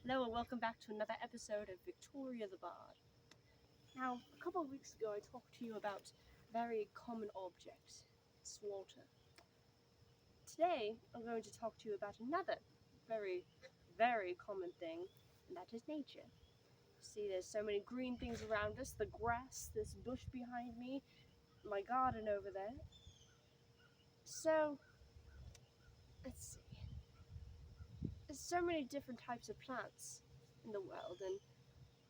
Hello and welcome back to another episode of Victoria the Bard. Now, a couple of weeks ago I talked to you about a very common object, it's water. Today I'm going to talk to you about another very, very common thing, and that is nature. See, there's so many green things around us, the grass, this bush behind me, my garden over there. So, let's see. There's so many different types of plants in the world, and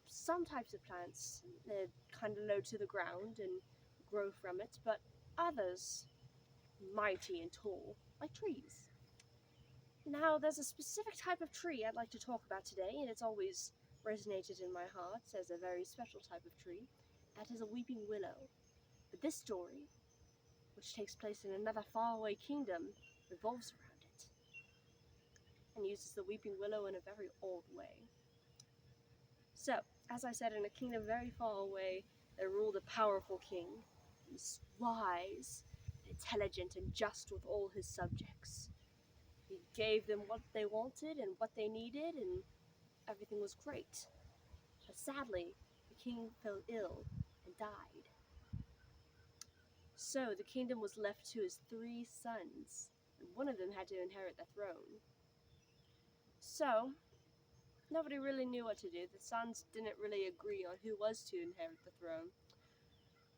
some types of plants, they're kind of low to the ground and grow from it, but others, mighty and tall, like trees. Now, there's a specific type of tree I'd like to talk about today, and it's always resonated in my heart as a very special type of tree. That is a weeping willow. But this story, which takes place in another faraway kingdom, revolves around it, and uses the weeping willow in a very odd way. So, as I said, in a kingdom very far away, there ruled a powerful king. He was wise, intelligent, and just with all his subjects. He gave them what they wanted and what they needed, and everything was great. But sadly, the king fell ill and died. So the kingdom was left to his 3 sons, and one of them had to inherit the throne. So, nobody really knew what to do. The sons didn't really agree on who was to inherit the throne.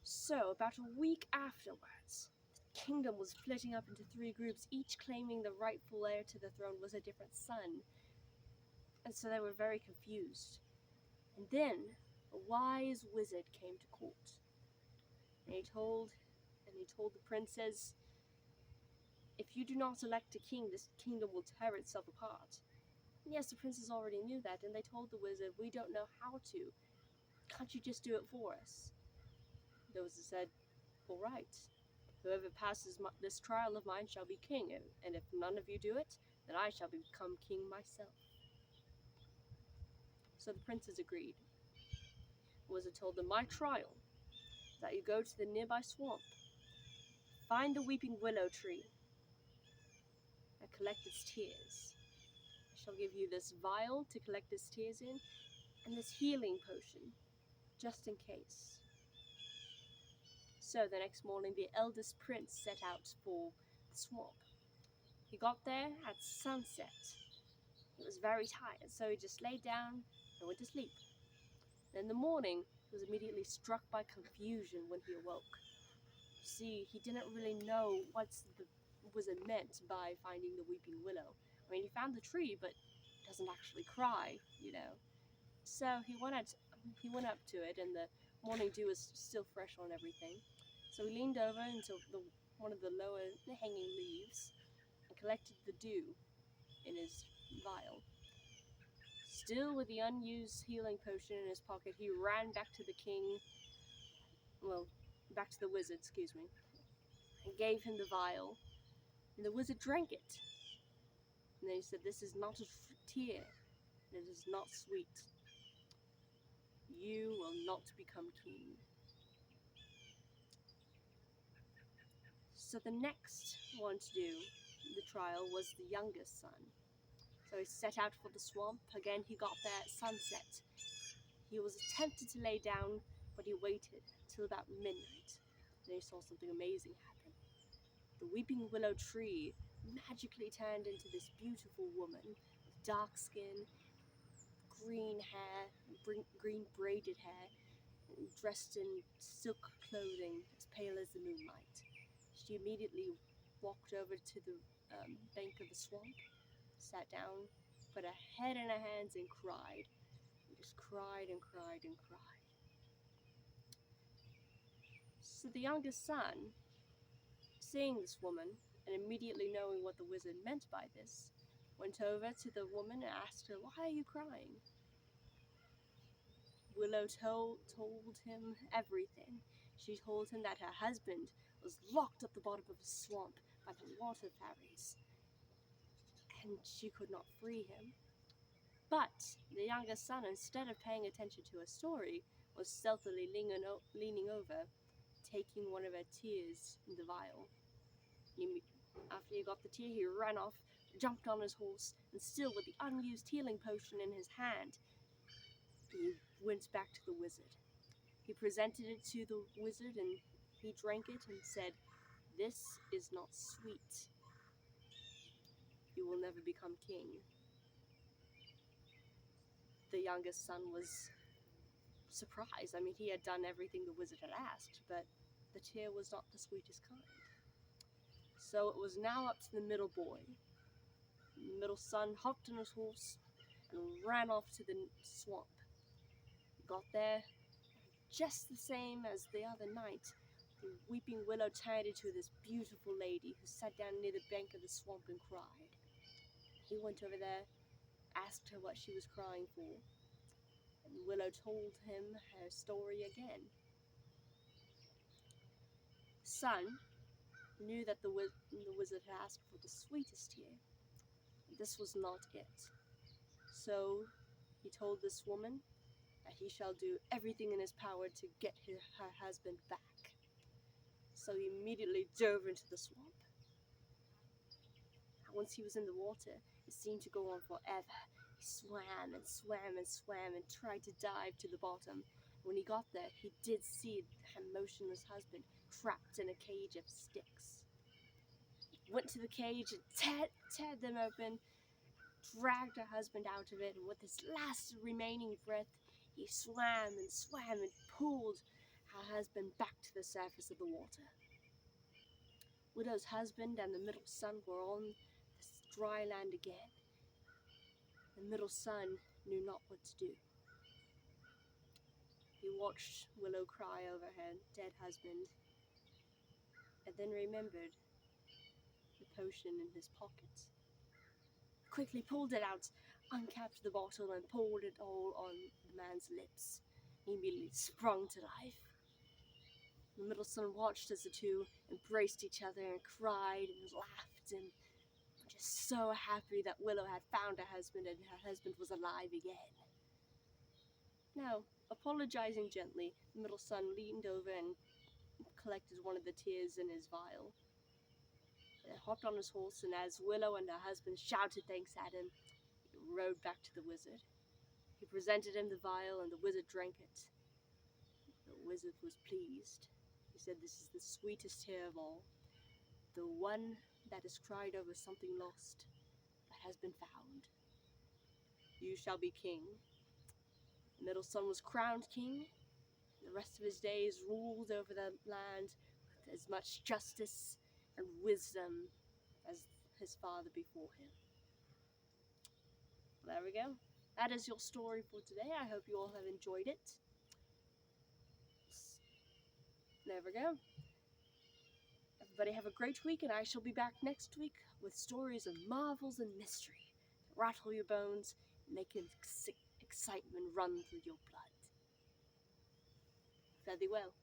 So, about a week afterwards, the kingdom was splitting up into 3 groups, each claiming the rightful heir to the throne was a different son. And so they were very confused. And then a wise wizard came to court. And he told the princes, if you do not elect a king, this kingdom will tear itself apart. And yes, the princes already knew that, and they told the wizard, we don't know how to. Can't you just do it for us? The wizard said, all right. Whoever passes this trial of mine shall be king, and if none of you do it, then I shall become king myself. So the princes agreed. The wizard told them, my trial is that you go to the nearby swamp, find the weeping willow tree, and collect its tears. I shall give you this vial to collect its tears in, and this healing potion, just in case. So the next morning, the eldest prince set out for the swamp. He got there at sunset. He was very tired, so he just lay down and went to sleep. And in the morning, he was immediately struck by confusion when he awoke. See, he didn't really know what the wizard meant by finding the weeping willow. I mean, he found the tree, but it doesn't actually cry, So he went up to it, and the morning dew was still fresh on everything. So he leaned over into one of the lower hanging leaves and collected the dew in his vial. Still with the unused healing potion in his pocket, he ran back to the back to the wizard, and gave him the vial. And the wizard drank it. And then he said, this is not a tear. It is not sweet. You will not become king. So the next one to do the trial was the youngest son. So he set out for the swamp. Again, he got there at sunset. He was tempted to lay down, but he waited till about midnight. And he saw something amazing happen. The weeping willow tree magically turned into this beautiful woman with dark skin, green hair, green braided hair, dressed in silk clothing as pale as the moonlight. She immediately walked over to the bank of the swamp, sat down, put her head in her hands and cried. And just cried and cried and cried. So the youngest son, seeing this woman and immediately knowing what the wizard meant by this, went over to the woman and asked her, why are you crying? Willow told him everything. She told him that her husband was locked at the bottom of a swamp by the water fairies, and she could not free him. But the youngest son, instead of paying attention to her story, was stealthily leaning over, taking one of her tears in the vial. After he got the tear, he ran off, jumped on his horse, and still with the unused healing potion in his hand, he went back to the wizard. He presented it to the wizard, and he drank it and said, "This is not sweet. You will never become king." The youngest son was surprised. I mean, he had done everything the wizard had asked, but the tear was not the sweetest kind. So it was now up to the middle boy. The middle son hopped on his horse and ran off to the swamp. He got there just the same as the other night. The weeping Willow turned into this beautiful lady who sat down near the bank of the swamp and cried. He went over there, asked her what she was crying for, and Willow told him her story again. The son knew that the wizard had asked for the sweetest tear. This was not it. So he told this woman that he shall do everything in his power to get her husband back. So he immediately dove into the swamp. Once he was in the water, it seemed to go on forever. He swam and swam and swam and tried to dive to the bottom. When he got there, he did see her motionless husband trapped in a cage of sticks. He went to the cage and teared them open, dragged her husband out of it, and with his last remaining breath, he swam and swam and pulled her husband back to the surface of the water. Willow's husband and the middle son were on this dry land again. The middle son knew not what to do. He watched Willow cry over her dead husband, and then remembered the potion in his pocket. Quickly pulled it out, uncapped the bottle, and poured it all on the man's lips. He immediately sprung to life. The middle son watched as the two embraced each other and cried and laughed and were just so happy that Willow had found her husband and her husband was alive again. Now, apologizing gently, the middle son leaned over and collected one of the tears in his vial. Then hopped on his horse, and as Willow and her husband shouted thanks at him, he rode back to the wizard. He presented him the vial, and the wizard drank it. The wizard was pleased. He said, "This is the sweetest tear of all, the one that is cried over something lost that has been found. You shall be king." The middle son was crowned king. The rest of his days ruled over the land with as much justice and wisdom as his father before him. There we go. That is your story for today. I hope you all have enjoyed it. There we go. Everybody have a great week, and I shall be back next week with stories of marvels and mystery that rattle your bones and make excitement run through your blood. Fare thee well.